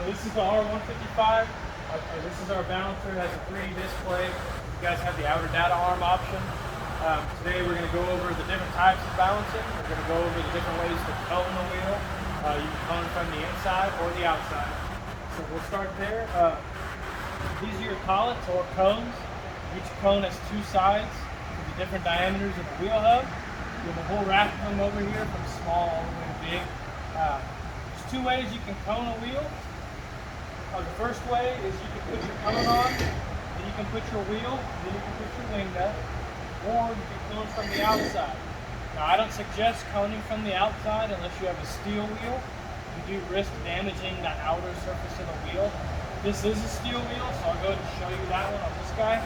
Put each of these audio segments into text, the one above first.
So this is the R155. This is our balancer. It has a 3D display. You guys have the outer data arm option. Today we're going to go over the different types of balancing. We're going to go over the different ways to cone the wheel. You can cone from the inside or the outside. So we'll start there. These are your collets or cones. Each cone has two sides with the different diameters of the wheel hub. You have a whole raft of them over here from small all the way to big. There's two ways you can cone a wheel. The first way is you can put your cone on, then you can put your wheel, then you can put your wing nut, or you can cone from the outside. Now I don't suggest coning from the outside unless you have a steel wheel. You do risk damaging the outer surface of the wheel. This is a steel wheel, so I'll go ahead and show you that one on this guy.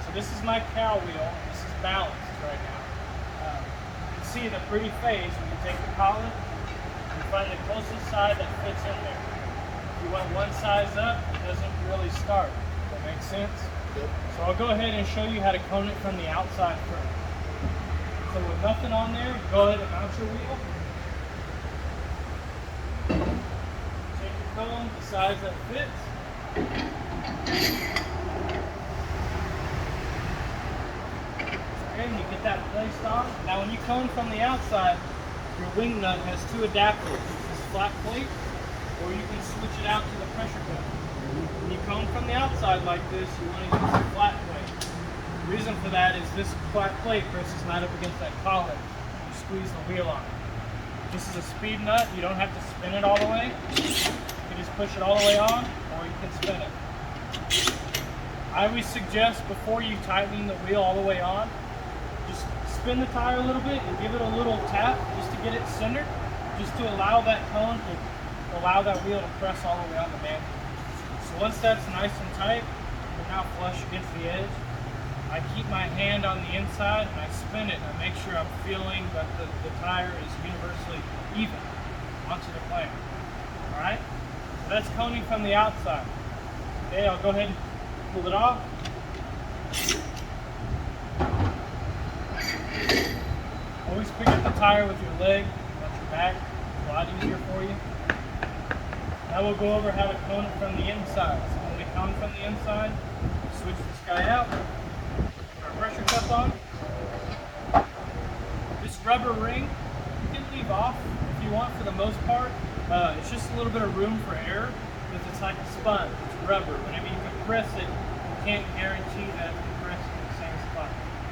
So this is my cow wheel. This is balanced right now. You can see the pretty face when you take the collet and you find the closest side that fits in there. If you went one size up, it doesn't really start. Does that make sense? Yep. So I'll go ahead and show you how to cone it from the outside first. So with nothing on there, go ahead and mount your wheel. Take your cone, the size that fits. Okay, you get that placed on. Now when you cone from the outside, your wing nut has two adapters. It's this flat plate, or you can switch it out to the pressure cup. When you cone from the outside like this, you want to use the flat plate. The reason for that is this flat plate presses not up against that collet. You squeeze the wheel on it. This is a speed nut. You don't have to spin it all the way. You can just push it all the way on, or you can spin it. I always suggest before you tighten the wheel all the way on, just spin the tire a little bit and give it a little tap just to get it centered, just to allow that cone to allow that wheel to press all the way on the mantle. So once that's nice and tight, we're now flush against the edge. I keep my hand on the inside and I spin it and I make sure I'm feeling that the tire is universally even onto the plane. Alright? So that's coning from the outside. Okay, I'll go ahead and pull it off. Always pick up the tire with your leg, not your back. It's a lot easier for you. Now we'll go over how to cone it from the inside. So when we cone from the inside, switch this guy out. Put our pressure cup on. This rubber ring, you can leave off if you want for the most part. It's just a little bit of room for error because it's like a sponge. It's rubber. Whenever you compress it, you can't guarantee that it's compressing in the same spot.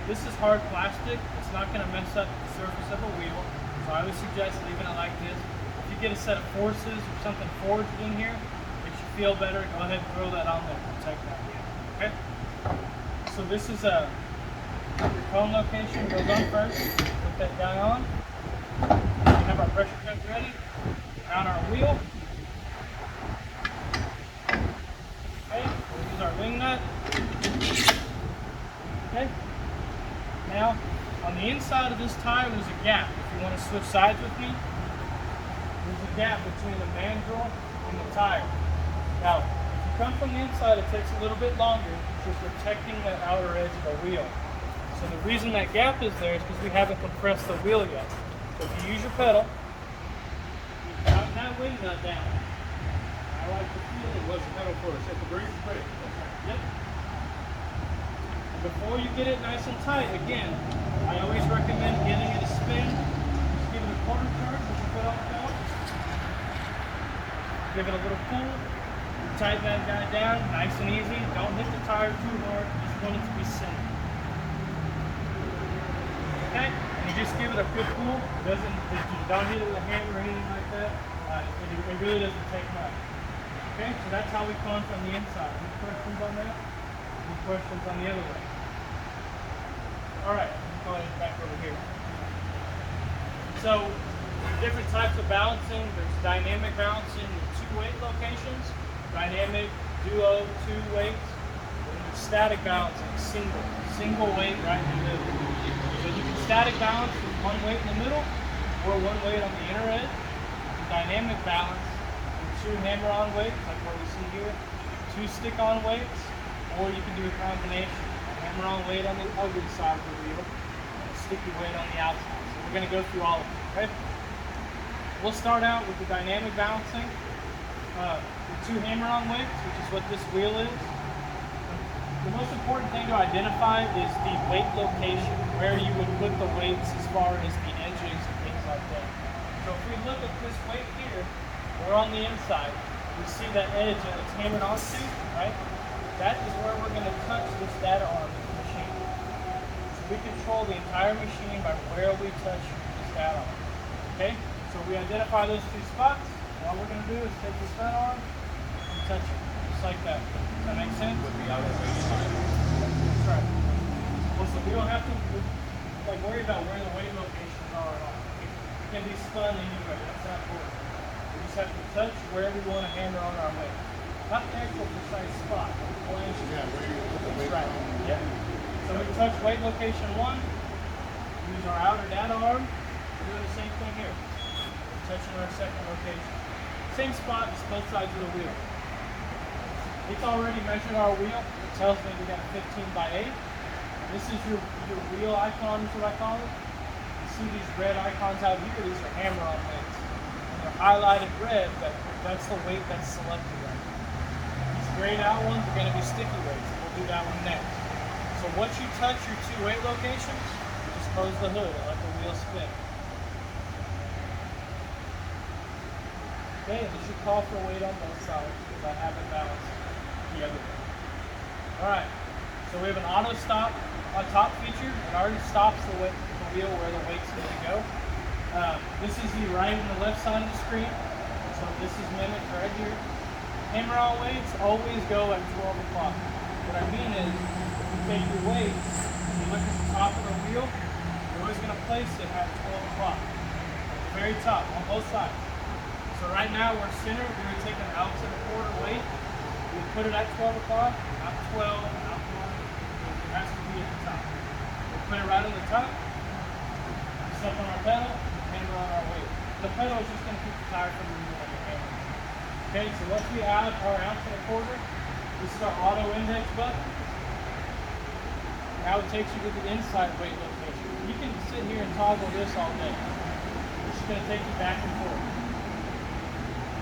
This is hard plastic. It's not going to mess up the surface of a wheel. So I would suggest leaving it like this. If you get a set of forces or something forged in here, makes you feel better, go ahead and throw that on there to protect that wheel. Okay? So this is your cone location. Goes on first. Put that guy on. We have our pressure cup ready. On our wheel. Okay, we'll use our wing nut. Okay. Now, on the inside of this tire, there's a gap. If you want to switch sides with me, there's a gap between the mandrel and the tire. Now, if you come from the inside, it takes a little bit longer because you're protecting the outer edge of the wheel. So the reason that gap is there is because we haven't compressed the wheel yet. So if you use your pedal, tighten that wing nut down. I like the feeling. What's the pedal first? Hit the brake? Brake. Yep. Before you get it nice and tight, again, I always recommend giving it a spin. Just give it a quarter turn with your foot on the pedal. Give it a little pull. Tighten that guy down, nice and easy. Don't hit the tire too hard. You just want it to be centered. Okay? And you just give it a good pull. Don't hit it with a hammer or anything like that. It really doesn't take much. Okay? So that's how we cone from the inside. Any questions on that? Any questions on the other way? Alright, let's go ahead and back over here. So, different types of balancing. There's dynamic balancing with 2 weight locations. Dynamic, duo, 2 weights. And there's static balancing, single weight right in the middle. So you can static balance with 1 weight in the middle or 1 weight on the inner edge. Dynamic balance with 2 hammer-on weights, like what we see here, 2 stick-on weights, or you can do a combination. A hammer-on weight on the ugly side of the wheel and a sticky weight on the outside. So we're going to go through all of them, okay? We'll start out with the dynamic balancing. the 2 hammer-on weights, which is what this wheel is. The most important thing to identify is the weight location, where you would put the weights as far as the edges and things like that. So if we look at this weight here, we're on the inside. We see that edge that it's hammered onto, right? That is where we're going to touch this data arm of the machine. So we control the entire machine by where we touch this data arm. Okay? So we identify those 2 spots. All we're going to do is take this front arm and touch it, just like that. Does that make sense? With the outer weight side. That's right. Well, so we don't have to worry about where the weight locations are at all. It can be spun anywhere. That's not important. We just have to touch where we want to hammer on our weight. Not the actual precise spot. Yeah, where you put the weight right. on. Yeah. So we touch weight location 1. Use our outer data arm. We're doing the same thing here. We're touching our second location. Same spot, just both sides of the wheel. It's already measured our wheel. It tells me we got a 15 by 8. This is your wheel icon, is what I call it. You see these red icons out here, these are hammer-on weights. And they're highlighted red, that's the weight that's selected right now. These grayed out ones are going to be sticky weights. We'll do that one next. So once you touch your 2 weight locations, you just close the hood and let the wheel spin. Okay, and you should call for weight on both sides because I have it balanced the other way. Alright, so we have an auto stop on top feature. It already stops the wheel where the weight's going to go. This is the right and the left side of the screen. So this is mimicked right here. Hammer-on weights always go at 12 o'clock. What I mean is, if you take your weight, and you look at the top of the wheel, you're always going to place it at 12 o'clock. At the very top, on both sides. So right now we're center, we're going to take an ounce and a quarter weight. We put it at 12 o'clock, not 12, not 1. It has to be at the top. We'll put it right on the top, step on our pedal, hammer on our weight. The pedal is just going to keep the tire from moving on your hammer. Okay, so once we add our ounce and a quarter, this is our auto index button. Now it takes you to the inside weight location. You can sit here and toggle this all day. It's just going to take you back and forth.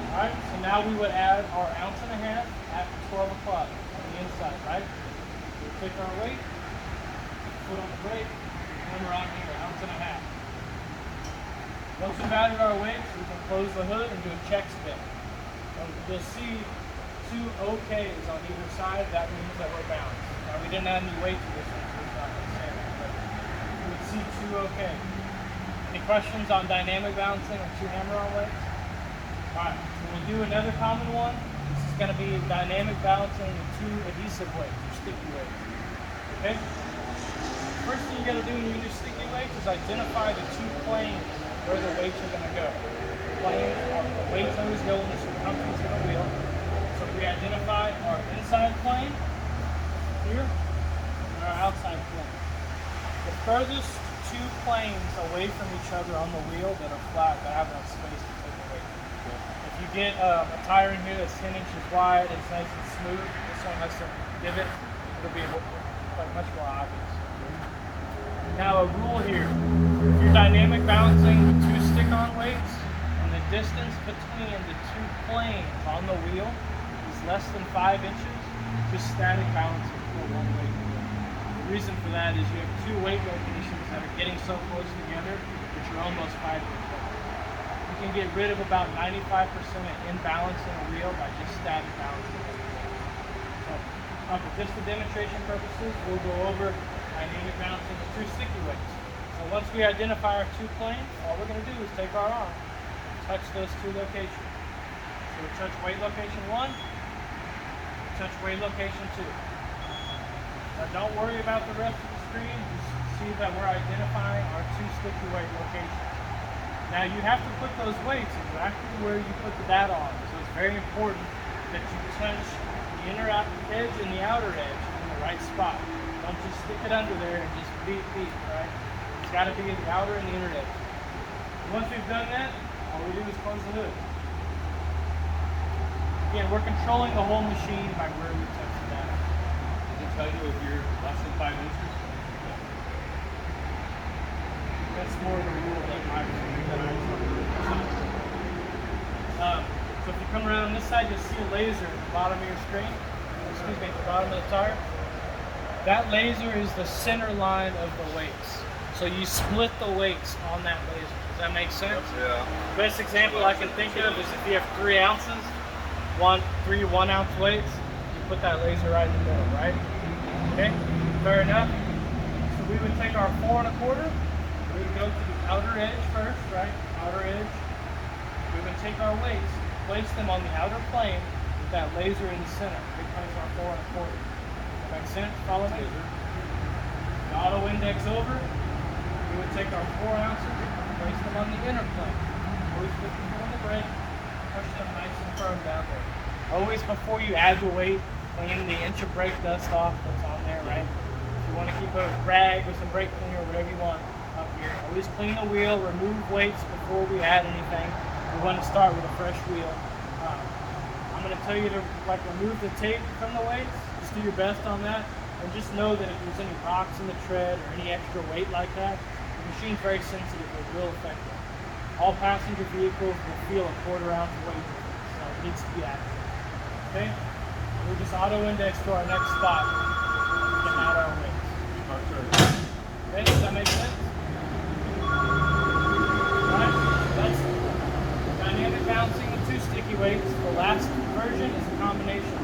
Alright, so now we would add our ounce and a half at 12 o'clock on the inside, right? We take our weight, foot on the brake, hammer on here, ounce and a half. Once we've added our weights, we can close the hood and do a check spin. So you'll see 2 OKs on either side. That means that we're balanced. Now we didn't add any weight to this one, so it's not going to say that, but you would see 2 OK. Any questions on dynamic balancing or 2 hammer-on weights? Alright, so we'll do another common one. This is going to be dynamic balancing with 2 adhesive weights, or sticky weights. Okay? First thing you got to do when you do sticky weights is identify the 2 planes where the weights are going to go. The weights always go in the circumference of the wheel. So we identify our inside plane here and our outside plane. The furthest 2 planes away from each other on the wheel that are flat, that have enough space to take the weight. If you get a tire in here that's 10 inches wide, it's nice and smooth. This one has some divot. It'll be much more obvious. Now a rule here, if you're dynamic balancing with 2 stick-on weights and the distance between the 2 planes on the wheel is less than 5 inches, just static balancing for 1 weight. The reason for that is you have 2 weight locations that are getting so close together that you're almost 5 inches apart. You can get rid of about 95% of imbalance in a wheel by just static balancing. So, for just for demonstration purposes, we'll go over dynamic balancing with 2 sticky weights. So once we identify our 2 planes, all we're going to do is take our arm, touch those 2 locations. So we touch weight location 1, touch weight location 2. Now don't worry about the rest of the screen, just see that we're identifying our 2 sticky weight locations. Now you have to put those weights exactly where you put the data on. So it's very important that you touch the inner edge and the outer edge in the right spot. Don't just stick it under there and just beat, right? It's got to be the outer and the inner edge. Once we've done that, all we do is close the hood. Again, we're controlling the whole machine by where we touch the data. Does it tell you if you're less than 5 inches? That's more of a rule that I So if you come around on this side, you'll see a laser at the bottom of your screen. Excuse me, at the bottom of the tire. That laser is the center line of the weights. So you split the weights on that laser. Does that make sense? Yeah. Best example I can think of is if you have 3 ounces, three 1 ounce weights, you put that laser right in the middle, right? Okay, fair enough. So we would take our 4 1/4, we would go to the outer edge first, right? Outer edge. We would take our weights, place them on the outer plane with that laser in the center. We place our 4 1/4. Make sense? Follow me? The auto index over. We would take our 4 ounces, place them on the inner plane. Always put them on the brake, push them nice and firm down there. Always before you add the weight, clean the inch of brake dust off that's on there, right? If you want to keep a rag with some brake cleaner or whatever you want up here, always clean the wheel, remove weights before we add anything. We want to start with a fresh wheel. I'm going to tell you to remove the tape from the weights. Just do your best on that. And just know that if there's any rocks in the tread or any extra weight like that, the machine's very sensitive. It will affect it. All passenger vehicles will feel a 1/4 ounce weight difference, so it needs to be accurate. Okay? We'll just auto index to our next spot. We can add our weights. Okay, does that make sense? Alright, that's dynamic balancing with 2 sticky weights. The last version is a combination.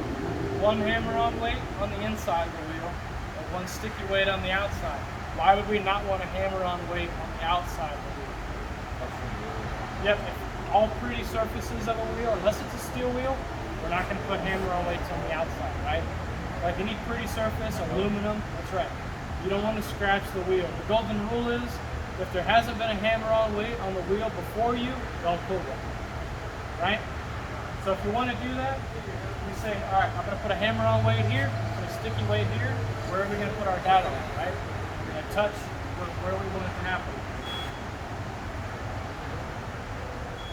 1 hammer-on weight on the inside of the wheel and 1 sticky weight on the outside. Why would we not want a hammer-on weight on the outside of the wheel? Yep, all pretty surfaces of a wheel, unless it's a steel wheel, we're not going to put hammer-on weights on the outside, right? Like any pretty surface, aluminum, that's right. You don't want to scratch the wheel. The golden rule is, if there hasn't been a hammer-on weight on the wheel before you, don't put one, right? So if you want to do that, you say, all right, I'm going to put a hammer-on weight here, put a sticky weight here. Where are we going to put our data on, right? We're going to touch where we want it to happen.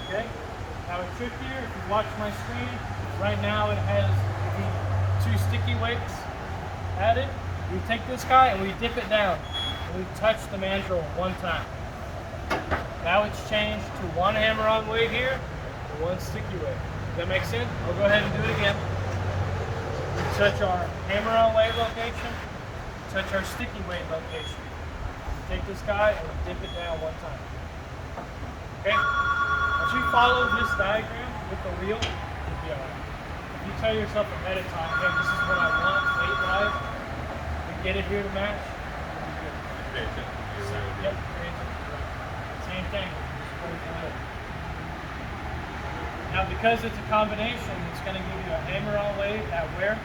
Okay? Now a trick here, if you watch my screen, right now it has the 2 sticky weights added. We take this guy and we dip it down. And we touch the mandrel 1 time. Now it's changed to 1 hammer-on weight here and 1 sticky weight. Does that make sense? I'll go ahead and do it again. We touch our hammer-on weight location, touch our sticky weight location. We take this guy and we dip it down 1 time. Okay? If you follow this diagram with the wheel, you'll be alright. If you tell yourself ahead of time, hey, this is what I want, weight-wise, we get it here to match, you'll be good. Yep, same thing. Now, because it's a combination, it's going to give you a hammer-on weight at where?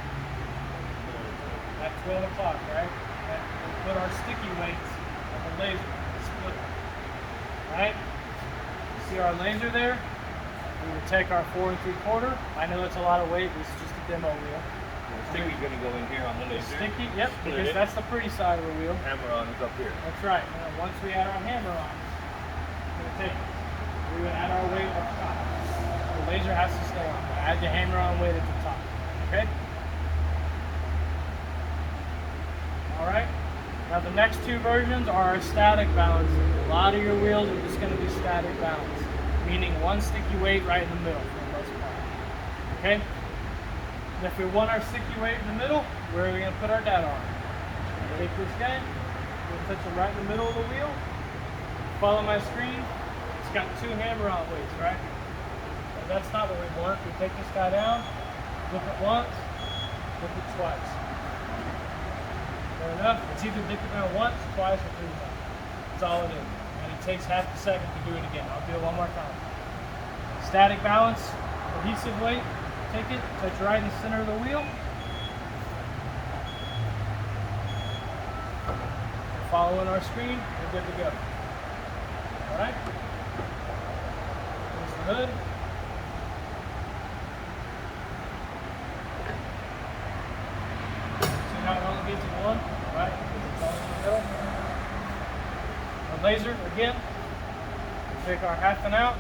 At 12 o'clock, right? And we'll put our sticky weights on the laser. Split them. Right? See our laser there? We would take our 4 3/4. I know it's a lot of weight, this is just a demo wheel. The sticky's gonna go in here on the laser. Sticky, yep, because that's the pretty side of the wheel. Hammer on is up here. That's right. And then once we add our hammer on, we're gonna take it. We would add our weight up top. The laser has to stay on. Add the hammer on weight at the top. Okay? Alright? Now the next 2 versions are our static balancing. A lot of your wheels are just going to be static balance, meaning 1 sticky weight right in the middle for the most part. Okay? And if we want our sticky weight in the middle, where are we going to put our data on? Take this guy, we'll touch it right in the middle of the wheel. Follow my screen. It's got 2 hammer-on weights, right? But that's not what we want. We take this guy down, dip it once, dip it twice. Fair enough. It's either dip it down once, twice, or 3 times. That's all it is. And it takes half a second to do it again. I'll do it 1 more time. Static balance, adhesive weight, take it, touch right in the center of the wheel. We're following our screen, we're good to go. Alright? Here's the hood. How it only gets in 1, right? It's all in the middle. Our laser, again, we take our 1/2 ounce,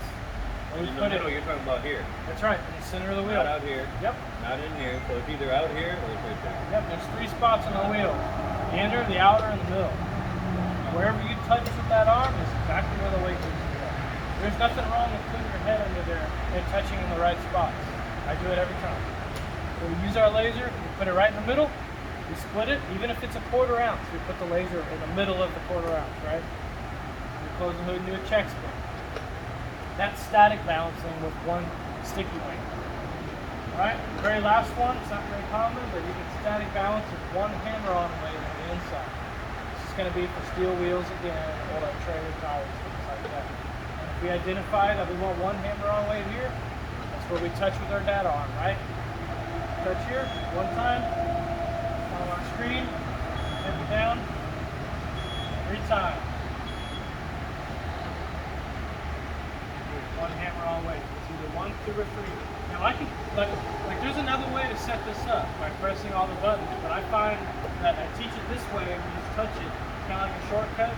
and we In the put middle, it. you're talking about here. That's right, in the center of the wheel. Not out here. Yep. Not in here. So it's either out here or it's right there. Yep, there's 3 spots on the wheel. The inner, the outer, and the middle. Wherever you touch with that arm is exactly where the weight needs to go. There's nothing wrong with putting your head under there and touching in the right spots. I do it every time. So we use our laser, we put it right in the middle, we split it, even if it's a 1/4 ounce, we put the laser in the middle of the 1/4 ounce, right? We close the hood and do a check spin. That's static balancing with one sticky wing. Alright, the very last one, it's not very common, but you can static balance with one hammer-on weight on the inside. This is going to be for steel wheels again, or like trailer tires, things like that. And if we identify that we want one hammer-on weight here, that's where we touch with our data arm, right? Touch here, one time, on our screen, hit it down, 3 times. One hammer-on weight. It's either 1, 2, or 3. Now I can, like there's another way to set this up by pressing all the buttons, but I find that I teach it this way and you just touch it. It's kind of like a shortcut.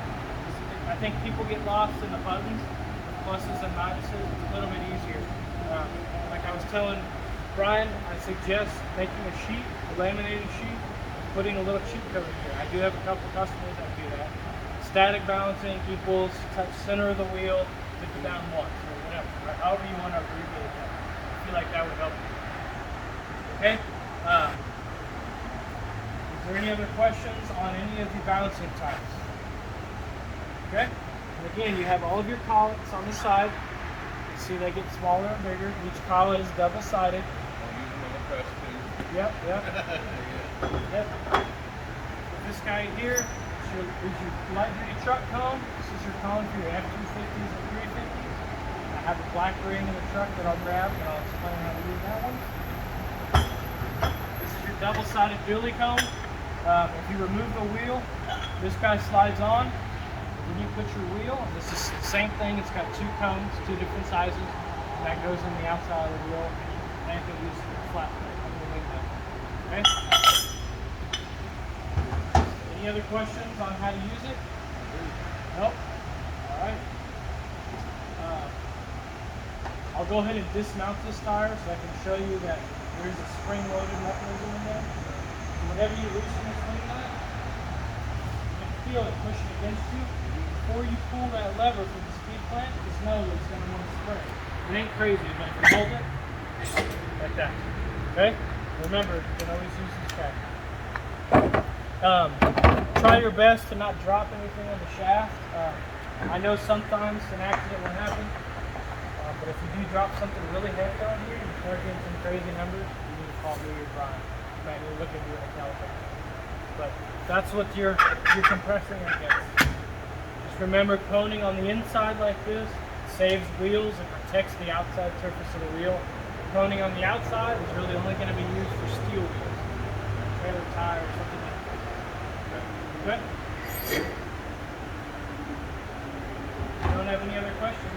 I think people get lost in the buttons, the pluses and minuses. It's a little bit easier. Like I was telling Brian, I suggest making a sheet, a laminated sheet, putting a little cheat code here. I do have a couple customers that do that. Static balancing equals touch center of the wheel, dip it down once, or whatever. Right? However you want to abbreviate that. I feel like that would help you. Okay? Is there any other questions on any of the balancing types? Okay? And again, you have all of your collets on the side. You see they get smaller and bigger. Each collet is double-sided. Yep, yep. Yep. This guy here is your light-duty truck cone. This is your cone for your F-250s and 350s. I have a black ring in the truck that I'll grab, and I'll explain how to use that one. This is your double-sided dually cone. If you remove the wheel, this guy slides on. Then you put your wheel, and this is the same thing. It's got 2 cones, 2 different sizes. And that goes in the outside of the wheel. And you can use the flat plate underneath that. Okay? Any other questions on how to use it? Nope. All right. I'll go ahead and dismount this tire so I can show you that there's a spring-loaded mechanism in there. So whenever you loosen this wing nut, you can feel it pushing against you. Before you pull that lever for the speed plant, just know that it's going to want to spring. It ain't crazy, but if you hold it, like that. Okay? Remember, you can always use this guy. Try your best to not drop anything on the shaft. I know sometimes an accident will happen, but if you do drop something really heavy on here, you start getting some crazy numbers, you need to call me or Brian. You might need to look into it a caliper. But that's what you're compressing against. Just remember, coning on the inside like this saves wheels and protects the outside surface of the wheel. Coning on the outside is really only going to be used for steel wheels, trailer tire, or something like that. Good? You don't have any other questions?